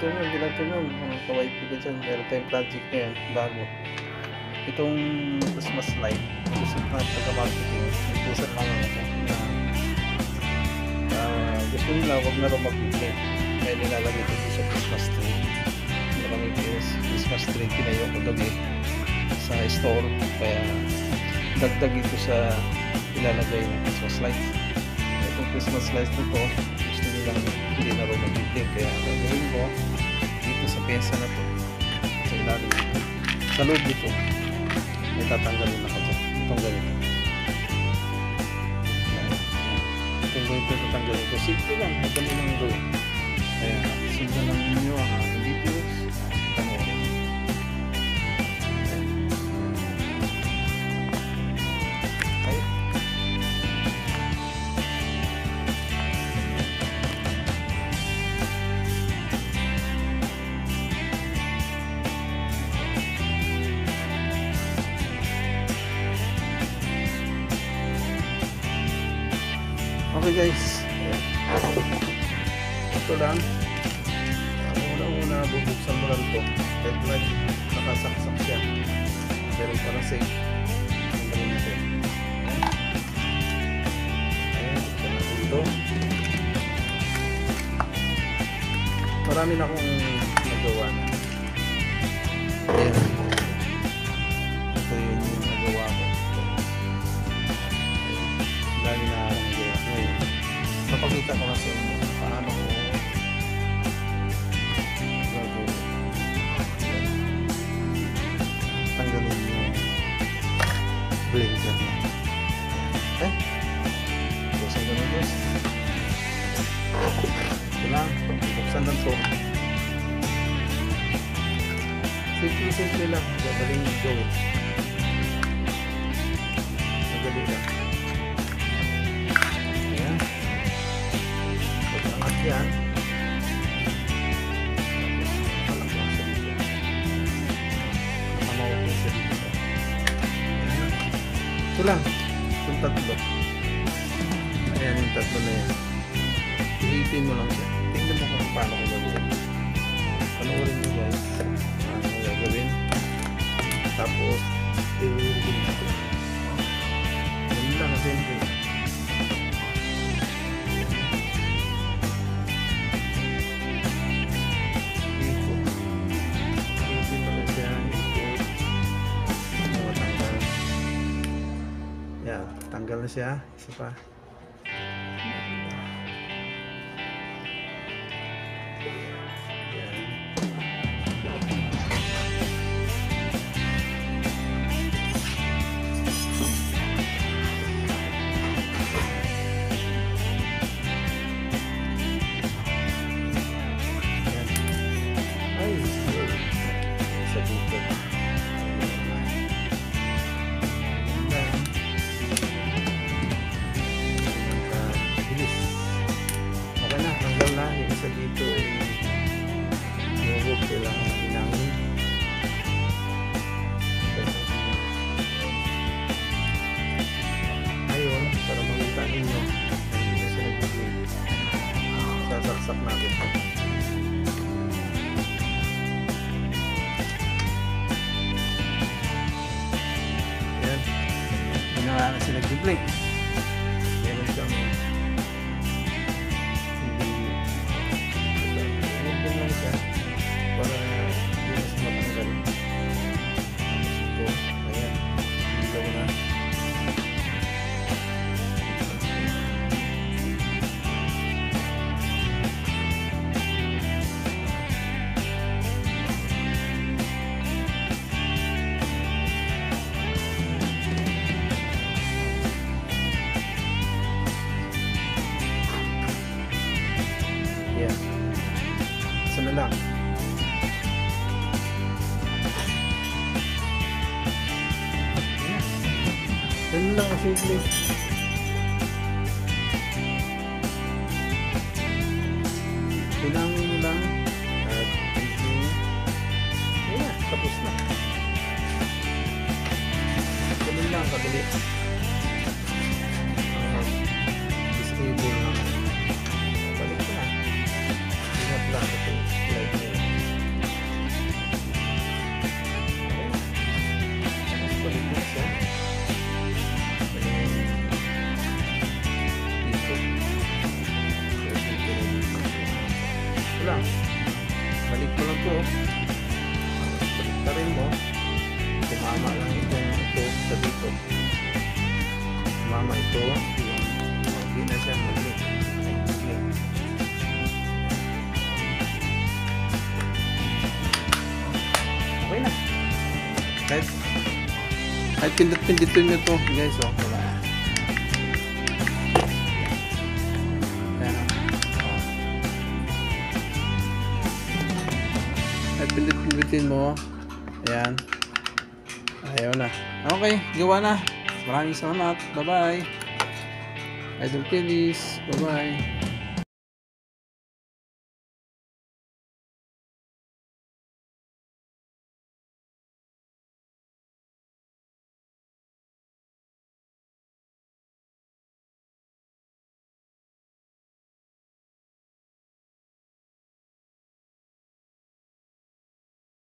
good afternoon mga ka-YP ko dyan. Meron tayong project ngayon, bago. Itong Christmas light, gusto na pagka-marketing, nagpusan lang ako na gusto nila huwag na rin mag-play. Kaya nilalagay ito sa Christmas tree. Maraming Christmas tree tinayo ko gabi sa store. Kaya dagdag ito sa ilalagay ng Christmas lights. Itong Christmas lights na ito, gusto nila hindi na rin mag-play. Kaya gagawin ko dito sa pyesa na to, sa ilalim nito, sa loob dito may tatanggalin ako dyan. Itong ganito, itong ganito tatanggalin ko. Simple lang, madali lang gawin. Kaya simple lang ninyo ang aking videos. Panoorin. Okay. Okay guys, ito lang. Una-una bubuksan mo lang ito. Kahit nakasaksak siya, pero para safe, tanggalin natin. Ayan, buksan natin ito. Marami na akong nagawa na. Ayan, ito yun yung nagawa ko. Lagi na akong nagawa. Ngayon, papakita ko na sa inyo paano ko tanggalin yung blinker niya. Okay? Buksan ko na guys. Ito lang. Buksan lang ito. Simple lang. Gagaling yung gawin. Magali lang. Ayan. Pag-angat yan. Ito lang, yung tatlo. Ayan yung tatlo na yan. Iipin mo lang siya. Tingnan mo kung paano ko gagawin. Panoorin nyo guys paano ko gagawin. Tapos iuulin natin. Yun lang, simple. Iipin mo lang siya. Yan, tanggal na siya. Isa pa. Yan. Yan. Ay, isa dito. Na yung isa dito ay yung kailangan ilangin. Ngayon, para makita ninyo hindi na siya nag-blade, sasaksak natin ito. Ayan, hindi na siya nag-blade. Meron siyang para hindi na siya matanggal. Ito, ayan, ilaw na. Ayan, isa na lang. Yan lang, simple. Pinangin nyo lang at ayan, tapos na. Ganun lang, kadali. Disable lang. Balik ko na. Ingat lang ito. Like balik mo lang to. Balik pa rin mo. Tumama lang ito sa dito. Tumama ito. Hindi na siya mag-link. Okay na. Kahit pindot-pinditin nyo to guys, oh. Wala. Ayan, oh. Kahit pindot-pinditin mo, ayan. Ayaw na. Okay, gawa na. Maraming salamat. Bye-bye. Idol Kelly's. Bye-bye.